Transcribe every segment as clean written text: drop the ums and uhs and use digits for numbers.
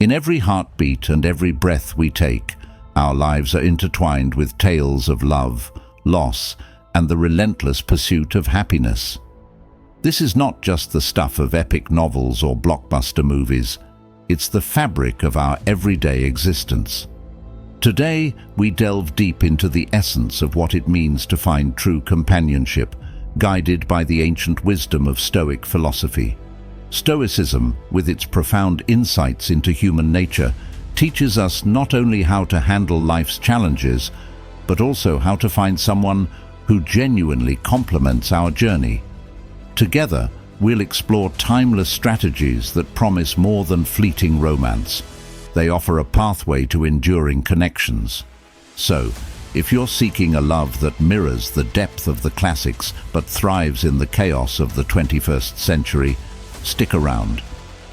In every heartbeat and every breath we take, our lives are intertwined with tales of love, loss, and the relentless pursuit of happiness. This is not just the stuff of epic novels or blockbuster movies. It's the fabric of our everyday existence. Today, we delve deep into the essence of what it means to find true companionship, guided by the ancient wisdom of Stoic philosophy. Stoicism, with its profound insights into human nature, teaches us not only how to handle life's challenges, but also how to find someone who genuinely complements our journey. Together, we'll explore timeless strategies that promise more than fleeting romance. They offer a pathway to enduring connections. So, if you're seeking a love that mirrors the depth of the classics but thrives in the chaos of the 21st century, stick around.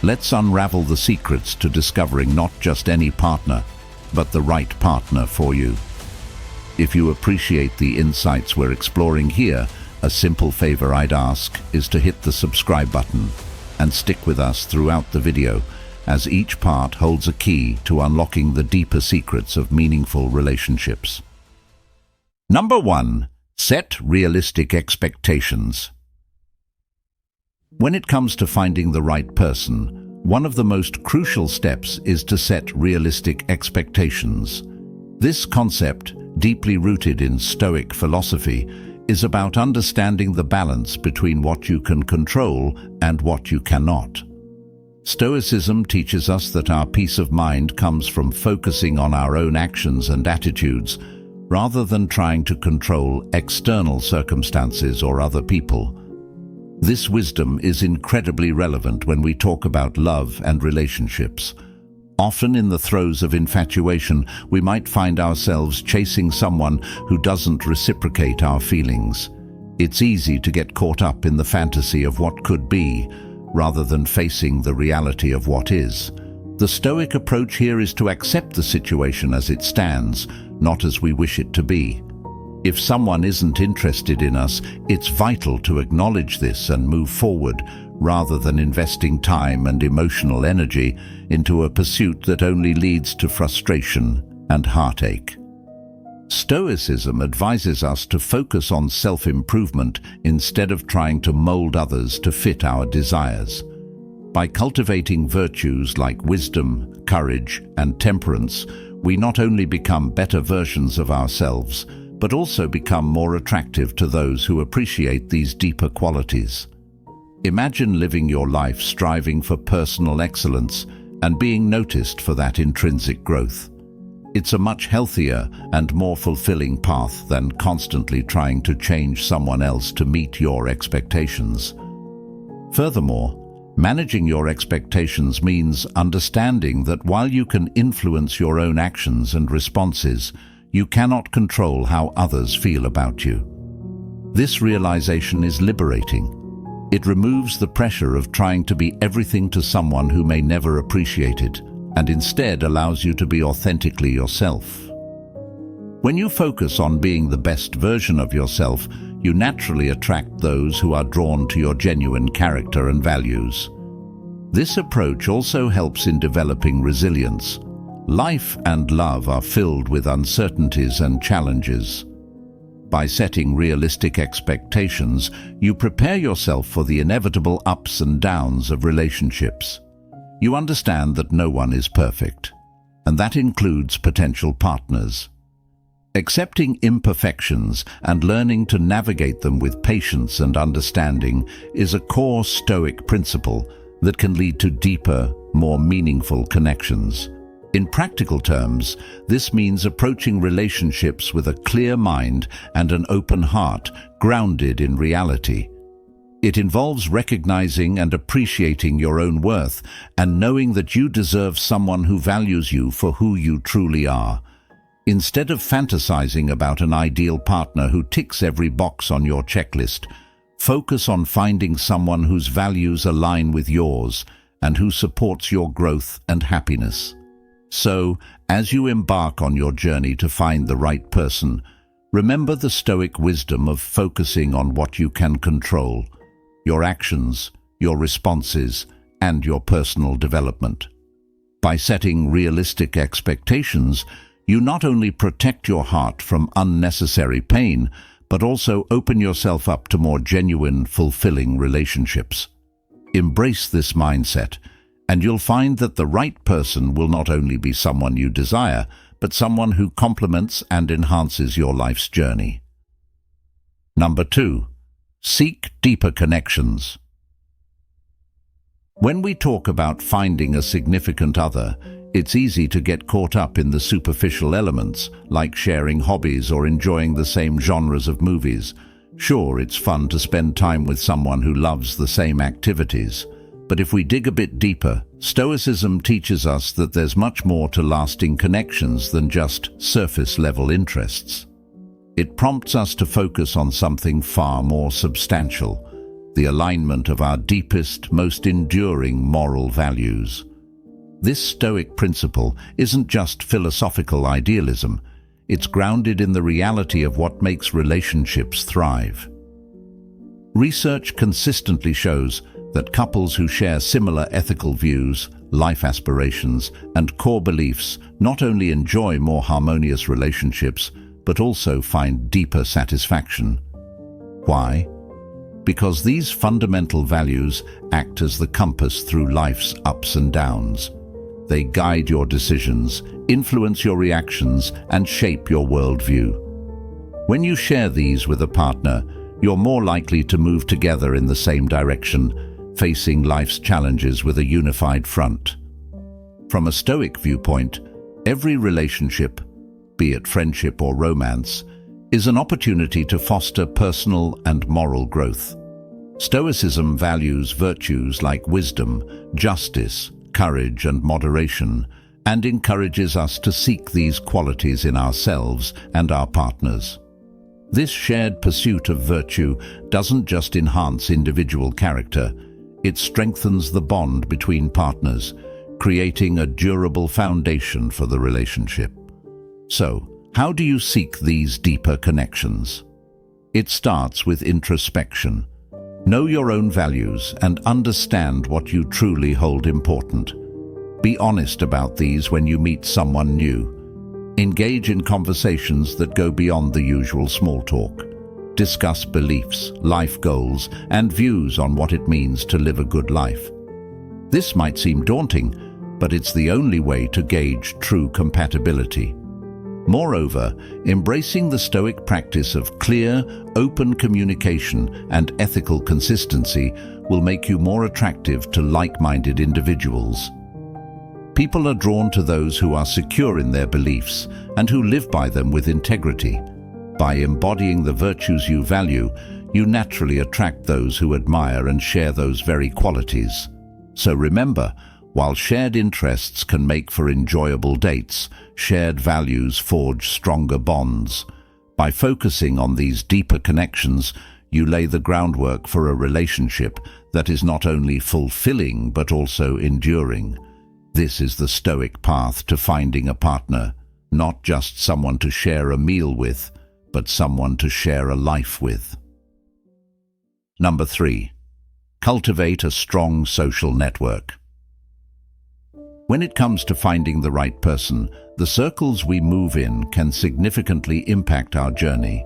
Let's unravel the secrets to discovering not just any partner, but the right partner for you. If you appreciate the insights we're exploring here, a simple favor I'd ask is to hit the subscribe button and stick with us throughout the video, as each part holds a key to unlocking the deeper secrets of meaningful relationships. Number 1. Set realistic expectations. When it comes to finding the right person, one of the most crucial steps is to set realistic expectations. This concept, deeply rooted in Stoic philosophy, is about understanding the balance between what you can control and what you cannot. Stoicism teaches us that our peace of mind comes from focusing on our own actions and attitudes, rather than trying to control external circumstances or other people. This wisdom is incredibly relevant when we talk about love and relationships. Often in the throes of infatuation, we might find ourselves chasing someone who doesn't reciprocate our feelings. It's easy to get caught up in the fantasy of what could be, rather than facing the reality of what is. The Stoic approach here is to accept the situation as it stands, not as we wish it to be. If someone isn't interested in us, it's vital to acknowledge this and move forward, rather than investing time and emotional energy into a pursuit that only leads to frustration and heartache. Stoicism advises us to focus on self-improvement instead of trying to mold others to fit our desires. By cultivating virtues like wisdom, courage, and temperance, we not only become better versions of ourselves, but also become more attractive to those who appreciate these deeper qualities. Imagine living your life striving for personal excellence and being noticed for that intrinsic growth. It's a much healthier and more fulfilling path than constantly trying to change someone else to meet your expectations. Furthermore, managing your expectations means understanding that while you can influence your own actions and responses, you cannot control how others feel about you. This realization is liberating. It removes the pressure of trying to be everything to someone who may never appreciate it, and instead allows you to be authentically yourself. When you focus on being the best version of yourself, you naturally attract those who are drawn to your genuine character and values. This approach also helps in developing resilience. Life and love are filled with uncertainties and challenges. By setting realistic expectations, you prepare yourself for the inevitable ups and downs of relationships. You understand that no one is perfect, and that includes potential partners. Accepting imperfections and learning to navigate them with patience and understanding is a core Stoic principle that can lead to deeper, more meaningful connections. In practical terms, this means approaching relationships with a clear mind and an open heart, grounded in reality. It involves recognizing and appreciating your own worth and knowing that you deserve someone who values you for who you truly are. Instead of fantasizing about an ideal partner who ticks every box on your checklist, focus on finding someone whose values align with yours and who supports your growth and happiness. So, as you embark on your journey to find the right person, remember the Stoic wisdom of focusing on what you can control: your actions, your responses, and your personal development. By setting realistic expectations, you not only protect your heart from unnecessary pain, but also open yourself up to more genuine, fulfilling relationships. Embrace this mindset, and you'll find that the right person will not only be someone you desire, but someone who complements and enhances your life's journey. Number 2. Seek deeper connections. When we talk about finding a significant other, it's easy to get caught up in the superficial elements, like sharing hobbies or enjoying the same genres of movies. Sure, it's fun to spend time with someone who loves the same activities. But if we dig a bit deeper, Stoicism teaches us that there's much more to lasting connections than just surface-level interests. It prompts us to focus on something far more substantial, the alignment of our deepest, most enduring moral values. This Stoic principle isn't just philosophical idealism, it's grounded in the reality of what makes relationships thrive. Research consistently shows that couples who share similar ethical views, life aspirations, and core beliefs not only enjoy more harmonious relationships, but also find deeper satisfaction. Why? Because these fundamental values act as the compass through life's ups and downs. They guide your decisions, influence your reactions, and shape your worldview. When you share these with a partner, you're more likely to move together in the same direction, facing life's challenges with a unified front. From a Stoic viewpoint, every relationship, be it friendship or romance, is an opportunity to foster personal and moral growth. Stoicism values virtues like wisdom, justice, courage, and moderation, and encourages us to seek these qualities in ourselves and our partners. This shared pursuit of virtue doesn't just enhance individual character, it strengthens the bond between partners, creating a durable foundation for the relationship. So, how do you seek these deeper connections? It starts with introspection. Know your own values and understand what you truly hold important. Be honest about these when you meet someone new. Engage in conversations that go beyond the usual small talk. Discuss beliefs, life goals, and views on what it means to live a good life. This might seem daunting, but it's the only way to gauge true compatibility. Moreover, embracing the Stoic practice of clear, open communication and ethical consistency will make you more attractive to like-minded individuals. People are drawn to those who are secure in their beliefs and who live by them with integrity. By embodying the virtues you value, you naturally attract those who admire and share those very qualities. So remember, while shared interests can make for enjoyable dates, shared values forge stronger bonds. By focusing on these deeper connections, you lay the groundwork for a relationship that is not only fulfilling but also enduring. This is the Stoic path to finding a partner, not just someone to share a meal with, but someone to share a life with. Number 3. Cultivate a strong social network. When it comes to finding the right person, the circles we move in can significantly impact our journey.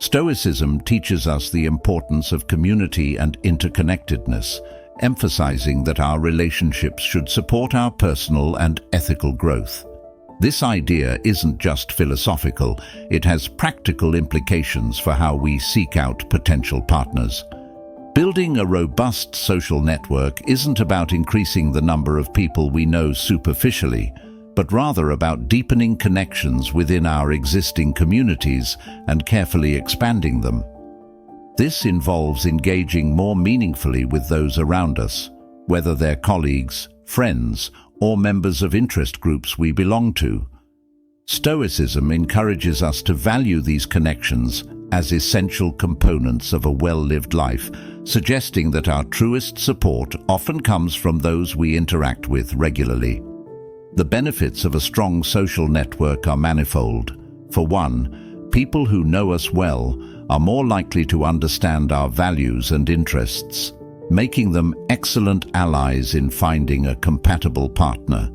Stoicism teaches us the importance of community and interconnectedness, emphasizing that our relationships should support our personal and ethical growth. This idea isn't just philosophical, it has practical implications for how we seek out potential partners. Building a robust social network isn't about increasing the number of people we know superficially, but rather about deepening connections within our existing communities and carefully expanding them. This involves engaging more meaningfully with those around us, whether they're colleagues, friends, or members of interest groups we belong to. Stoicism encourages us to value these connections as essential components of a well-lived life, suggesting that our truest support often comes from those we interact with regularly. The benefits of a strong social network are manifold. For one, people who know us well are more likely to understand our values and interests, making them excellent allies in finding a compatible partner.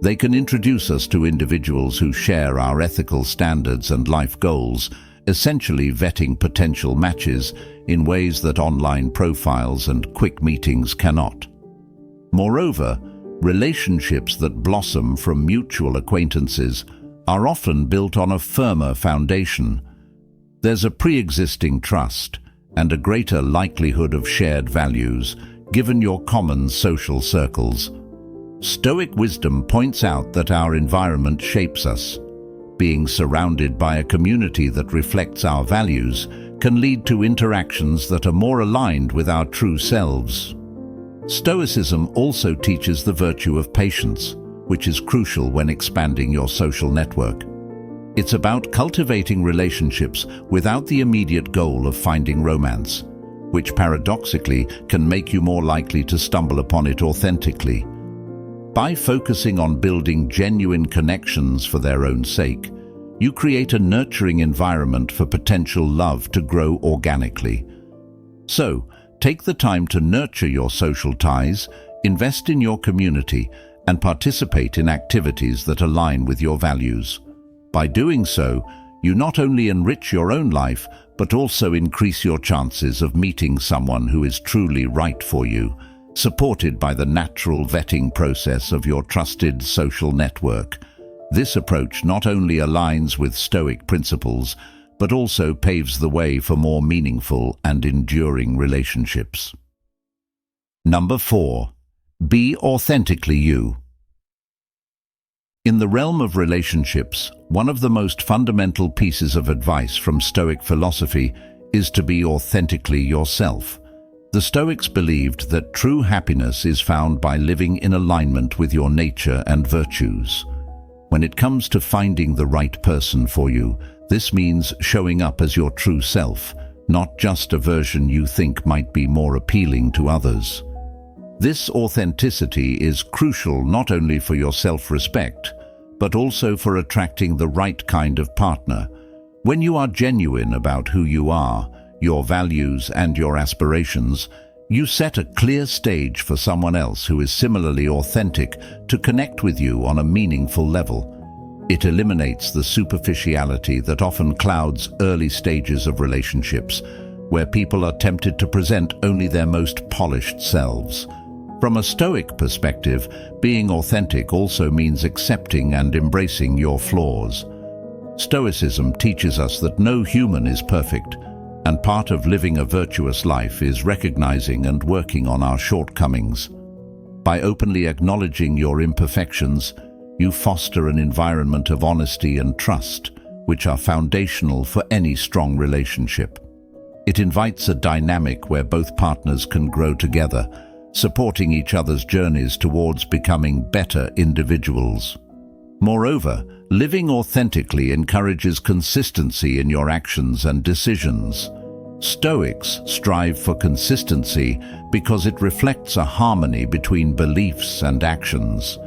They can introduce us to individuals who share our ethical standards and life goals, essentially vetting potential matches in ways that online profiles and quick meetings cannot. Moreover, relationships that blossom from mutual acquaintances are often built on a firmer foundation. There's a pre-existing trust and a greater likelihood of shared values, given your common social circles. Stoic wisdom points out that our environment shapes us. Being surrounded by a community that reflects our values can lead to interactions that are more aligned with our true selves. Stoicism also teaches the virtue of patience, which is crucial when expanding your social network. It's about cultivating relationships without the immediate goal of finding romance, which paradoxically can make you more likely to stumble upon it authentically. By focusing on building genuine connections for their own sake, you create a nurturing environment for potential love to grow organically. So, take the time to nurture your social ties, invest in your community, and participate in activities that align with your values. By doing so, you not only enrich your own life, but also increase your chances of meeting someone who is truly right for you, supported by the natural vetting process of your trusted social network. This approach not only aligns with Stoic principles, but also paves the way for more meaningful and enduring relationships. Number 4. Be authentically you. In the realm of relationships, one of the most fundamental pieces of advice from Stoic philosophy is to be authentically yourself. The Stoics believed that true happiness is found by living in alignment with your nature and virtues. When it comes to finding the right person for you, this means showing up as your true self, not just a version you think might be more appealing to others. This authenticity is crucial not only for your self-respect, but also for attracting the right kind of partner. When you are genuine about who you are, your values and your aspirations, you set a clear stage for someone else who is similarly authentic to connect with you on a meaningful level. It eliminates the superficiality that often clouds early stages of relationships, where people are tempted to present only their most polished selves. From a Stoic perspective, being authentic also means accepting and embracing your flaws. Stoicism teaches us that no human is perfect, and part of living a virtuous life is recognizing and working on our shortcomings. By openly acknowledging your imperfections, you foster an environment of honesty and trust, which are foundational for any strong relationship. It invites a dynamic where both partners can grow together, supporting each other's journeys towards becoming better individuals. Moreover, living authentically encourages consistency in your actions and decisions. Stoics strive for consistency because it reflects a harmony between beliefs and actions.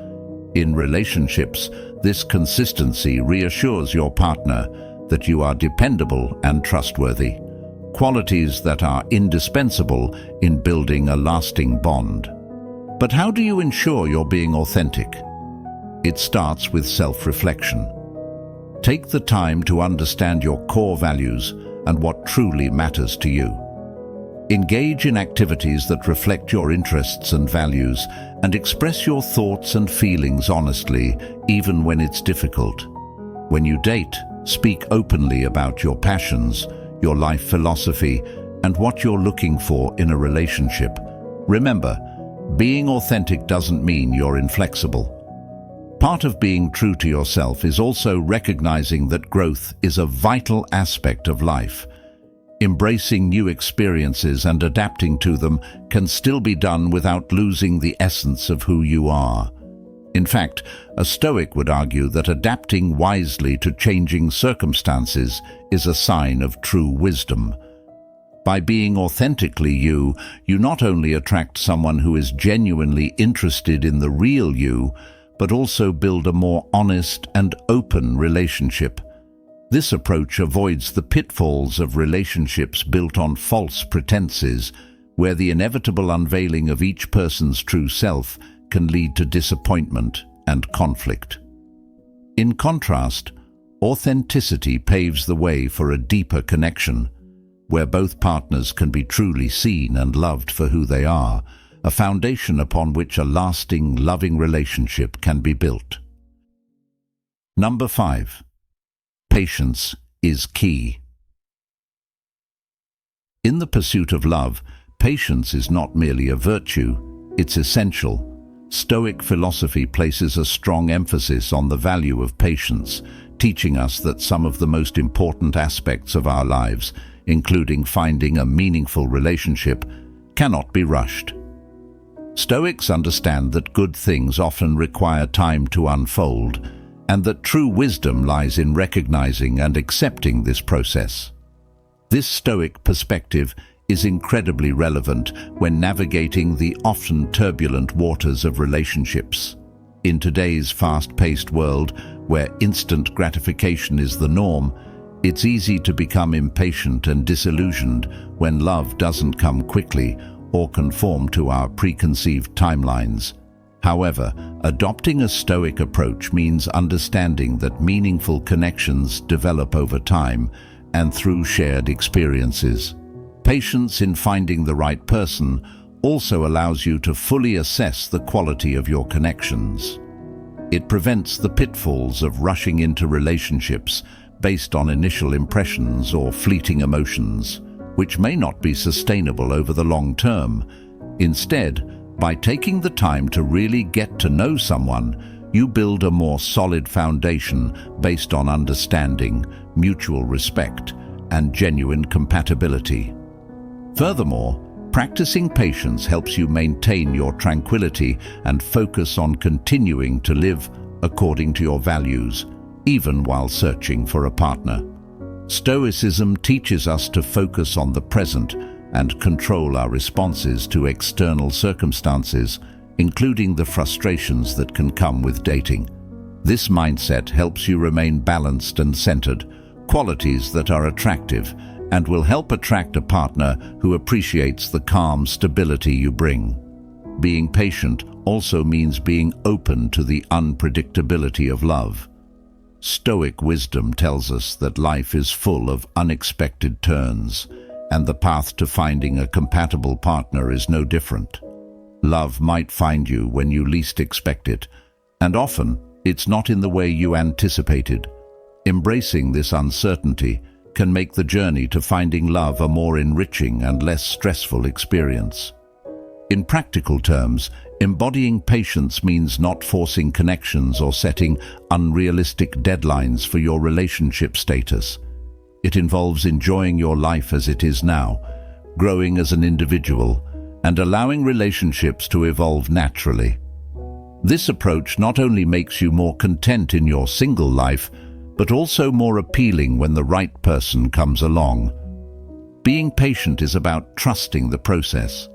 In relationships, this consistency reassures your partner that you are dependable and trustworthy, qualities that are indispensable in building a lasting bond. But how do you ensure you're being authentic? It starts with self-reflection. Take the time to understand your core values and what truly matters to you. Engage in activities that reflect your interests and values, and express your thoughts and feelings honestly, even when it's difficult. When you date, speak openly about your passions, your life philosophy, and what you're looking for in a relationship. Remember, being authentic doesn't mean you're inflexible. Part of being true to yourself is also recognizing that growth is a vital aspect of life. Embracing new experiences and adapting to them can still be done without losing the essence of who you are. In fact, a Stoic would argue that adapting wisely to changing circumstances is a sign of true wisdom. By being authentically you, you not only attract someone who is genuinely interested in the real you, but also build a more honest and open relationship. This approach avoids the pitfalls of relationships built on false pretenses, where the inevitable unveiling of each person's true self can lead to disappointment and conflict. In contrast, authenticity paves the way for a deeper connection, where both partners can be truly seen and loved for who they are, a foundation upon which a lasting, loving relationship can be built. Number 5. Patience is key. In the pursuit of love, patience is not merely a virtue, it's essential. Stoic philosophy places a strong emphasis on the value of patience, teaching us that some of the most important aspects of our lives, including finding a meaningful relationship, cannot be rushed. Stoics understand that good things often require time to unfold, and that true wisdom lies in recognizing and accepting this process. This Stoic perspective is incredibly relevant when navigating the often turbulent waters of relationships. In today's fast-paced world, where instant gratification is the norm, it's easy to become impatient and disillusioned when love doesn't come quickly or conform to our preconceived timelines. However, adopting a Stoic approach means understanding that meaningful connections develop over time and through shared experiences. Patience in finding the right person also allows you to fully assess the quality of your connections. It prevents the pitfalls of rushing into relationships based on initial impressions or fleeting emotions, which may not be sustainable over the long term. Instead, by taking the time to really get to know someone, you build a more solid foundation based on understanding, mutual respect, and genuine compatibility. Furthermore, practicing patience helps you maintain your tranquility and focus on continuing to live according to your values, even while searching for a partner. Stoicism teaches us to focus on the present and control our responses to external circumstances, including the frustrations that can come with dating. This mindset helps you remain balanced and centered, qualities that are attractive and will help attract a partner who appreciates the calm stability you bring. Being patient also means being open to the unpredictability of love. Stoic wisdom tells us that life is full of unexpected turns, and the path to finding a compatible partner is no different. Love might find you when you least expect it, and often it's not in the way you anticipated. Embracing this uncertainty can make the journey to finding love a more enriching and less stressful experience. In practical terms, embodying patience means not forcing connections or setting unrealistic deadlines for your relationship status. It involves enjoying your life as it is now, growing as an individual, and allowing relationships to evolve naturally. This approach not only makes you more content in your single life, but also more appealing when the right person comes along. Being patient is about trusting the process.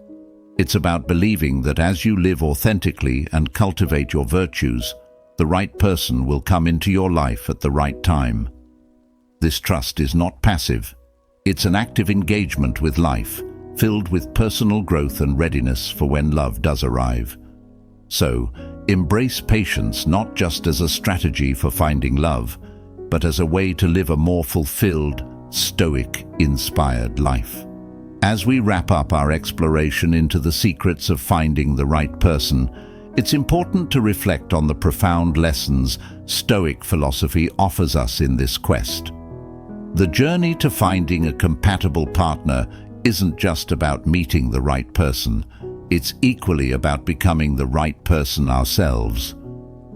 It's about believing that as you live authentically and cultivate your virtues, the right person will come into your life at the right time. This trust is not passive. It's an active engagement with life, filled with personal growth and readiness for when love does arrive. So, embrace patience not just as a strategy for finding love, but as a way to live a more fulfilled, Stoic-inspired life. As we wrap up our exploration into the secrets of finding the right person, it's important to reflect on the profound lessons Stoic philosophy offers us in this quest. The journey to finding a compatible partner isn't just about meeting the right person, it's equally about becoming the right person ourselves.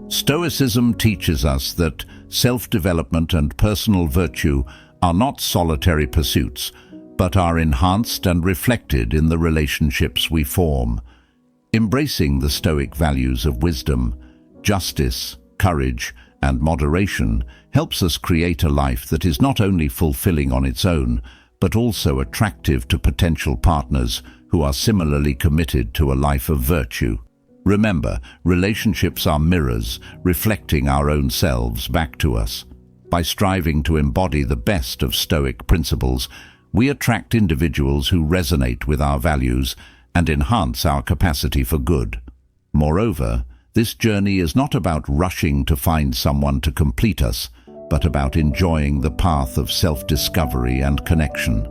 Stoicism teaches us that self-development and personal virtue are not solitary pursuits, but are enhanced and reflected in the relationships we form. Embracing the Stoic values of wisdom, justice, courage, and moderation helps us create a life that is not only fulfilling on its own, but also attractive to potential partners who are similarly committed to a life of virtue. Remember, relationships are mirrors, reflecting our own selves back to us. By striving to embody the best of Stoic principles, we attract individuals who resonate with our values and enhance our capacity for good. Moreover, This journey is not about rushing to find someone to complete us, but about enjoying the path of self-discovery and connection.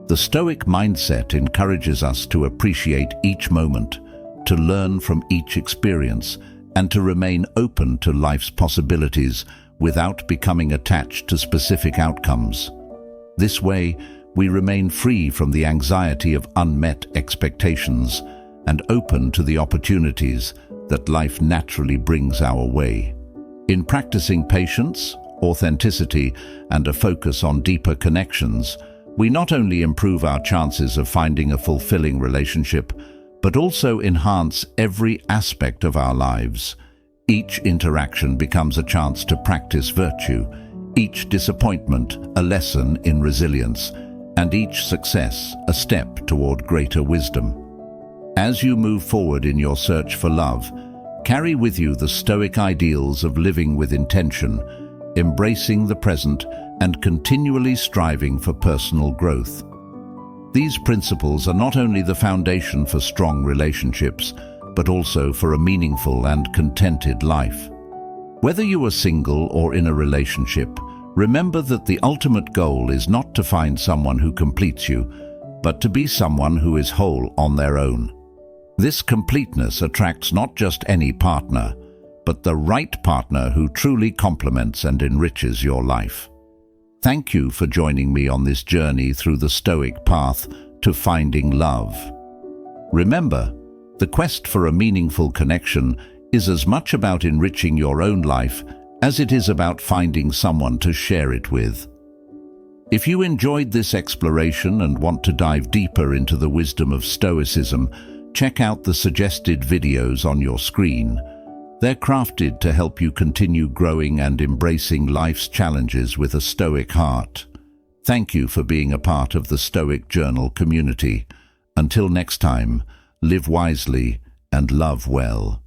The Stoic mindset encourages us to appreciate each moment, to learn from each experience, and to remain open to life's possibilities without becoming attached to specific outcomes. This way, we remain free from the anxiety of unmet expectations and open to the opportunities that life naturally brings our way. In practicing patience, authenticity, and a focus on deeper connections, we not only improve our chances of finding a fulfilling relationship, but also enhance every aspect of our lives. Each interaction becomes a chance to practice virtue, each disappointment a lesson in resilience, and each success a step toward greater wisdom. As you move forward in your search for love, carry with you the Stoic ideals of living with intention, embracing the present, and continually striving for personal growth. These principles are not only the foundation for strong relationships, but also for a meaningful and contented life. Whether you are single or in a relationship, remember that the ultimate goal is not to find someone who completes you, but to be someone who is whole on their own. This completeness attracts not just any partner, but the right partner who truly complements and enriches your life. Thank you for joining me on this journey through the Stoic path to finding love. Remember, the quest for a meaningful connection is as much about enriching your own life as it is about finding someone to share it with. If you enjoyed this exploration and want to dive deeper into the wisdom of Stoicism, check out the suggested videos on your screen. They're crafted to help you continue growing and embracing life's challenges with a Stoic heart. Thank you for being a part of the Stoic Journal community. Until next time, live wisely and love well.